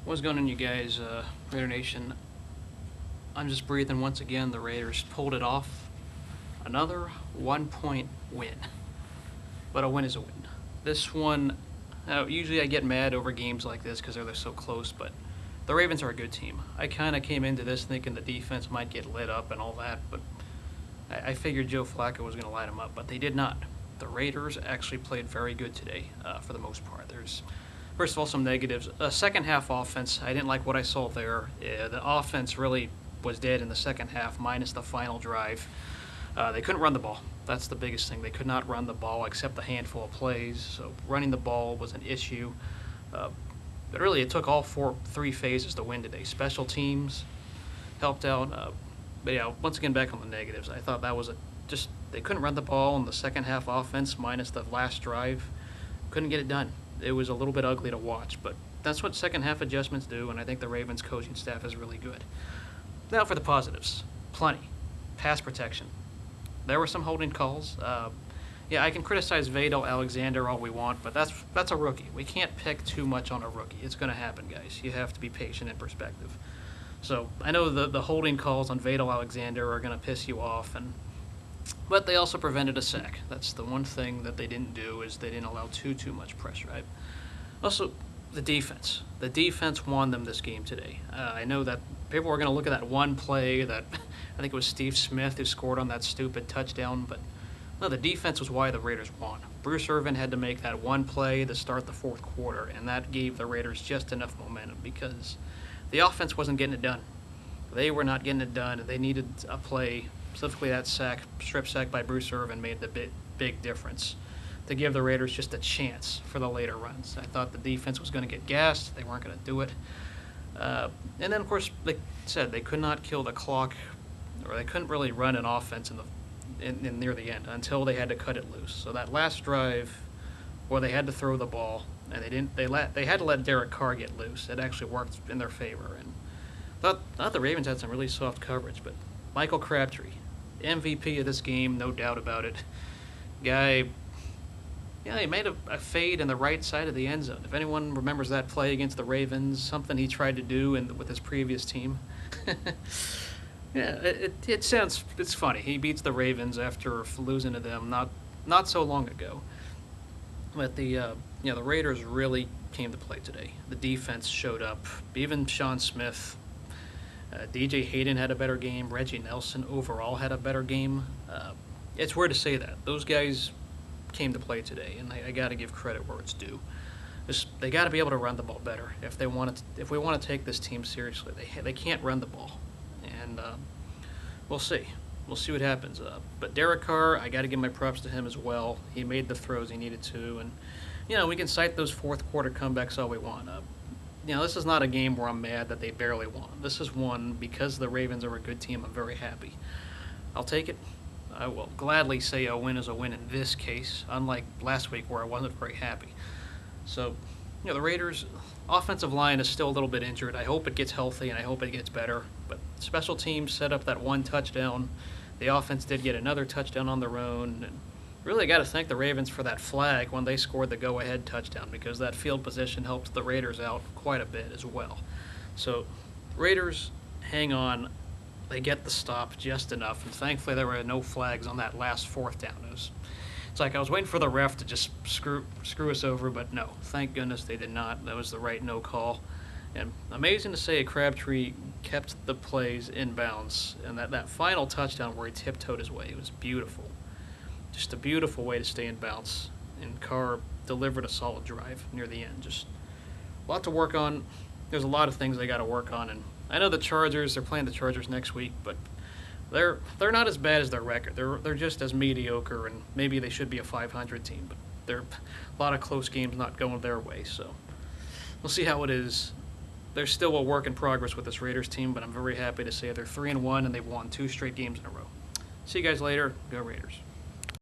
What's going on, you guys? Raider Nation. I'm just breathing once again. The Raiders pulled it off. Another 1-point win. But a win is a win. This one, usually I get mad over games like this because they're so close, but the Ravens are a good team. I kind of came into this thinking the defense might get lit up and all that, but I figured Joe Flacco was going to light them up, but they did not. The Raiders actually played very good today for the most part. There's First of all, some negatives. Second half offense, I didn't like what I saw there. The offense really was dead in the second half, minus the final drive. They couldn't run the ball. That's the biggest thing. They could not run the ball except a handful of plays. So running the ball was an issue. But really, it took all three phases to win today. Special teams helped out. But yeah, once again, back on the negatives. I thought that was they couldn't run the ball in the second half offense, minus the last drive. Couldn't get it done. It was a little bit ugly to watch, but that's what second half adjustments do, and I think the Ravens coaching staff is really good. Now for the positives. Plenty. Pass protection. There were some holding calls. Yeah, I can criticize Vadal Alexander all we want, but that's a rookie. We can't pick too much on a rookie. It's going to happen, guys. You have to be patient and perspective. So I know the holding calls on Vadal Alexander are going to piss you off, but they also prevented a sack. That's the one thing that they didn't do, is they didn't allow too much pressure. Also, the defense. The defense won them this game today. I know that people are going to look at that one play that I think it was Steve Smith who scored on that stupid touchdown, but no, the defense was why the Raiders won. Bruce Irvin had to make that one play to start the fourth quarter, and that gave the Raiders just enough momentum because the offense wasn't getting it done. They were not getting it done, and they needed a play. Specifically, that strip sack by Bruce Irvin made the big difference to give the Raiders just a chance for the later runs. I thought the defense was going to get gassed. They weren't going to do it. And then, of course, like I said, they could not kill the clock, or they couldn't really run an offense in near the end until they had to cut it loose. So that last drive, where they had to throw the ball, and they had to let Derek Carr get loose. It actually worked in their favor. And thought the Ravens had some really soft coverage, but Michael Crabtree, MVP of this game, no doubt about it. Guy, yeah, he made a fade in the right side of the end zone. If anyone remembers that play against the Ravens, something he tried to do with his previous team. Yeah, it's funny. He beats the Ravens after losing to them not so long ago. But the Raiders really came to play today. The defense showed up. Even Sean Smith. DJ Hayden had a better game. Reggie Nelson overall had a better game. It's weird to say that. Those guys came to play today, and I got to give credit where it's due. They got to be able to run the ball better if we want to take this team seriously. They can't run the ball, and we'll see. We'll see what happens. But Derek Carr, I got to give my props to him as well. He made the throws he needed to, and we can cite those fourth quarter comebacks all we want. This is not a game where I'm mad that they barely won. This is one because the Ravens are a good team. I'm very happy. I'll take it. I will gladly say a win is a win in this case, unlike last week where I wasn't very happy. So, the Raiders' offensive line is still a little bit injured. I hope it gets healthy, and I hope it gets better. But special teams set up that one touchdown. The offense did get another touchdown on their own. And really got to thank the Ravens for that flag when they scored the go-ahead touchdown, because that field position helped the Raiders out quite a bit as well. So, Raiders hang on. They get the stop just enough, and thankfully there were no flags on that last fourth down. It's like I was waiting for the ref to just screw us over, but no, thank goodness they did not. That was the right no call. And amazing to say, Crabtree kept the plays in bounds, and that final touchdown where he tiptoed his way, it was beautiful. Just a beautiful way to stay in bounds, and Carr delivered a solid drive near the end. Just a lot to work on. There's a lot of things they got to work on, and I know they're playing the Chargers next week, but they're not as bad as their record. They're just as mediocre, and maybe they should be a 500 team, but there are a lot of close games not going their way, so we'll see how it is. There's still a work in progress with this Raiders team, but I'm very happy to say they're 3-1, and they've won 2 straight games in a row. See you guys later. Go Raiders.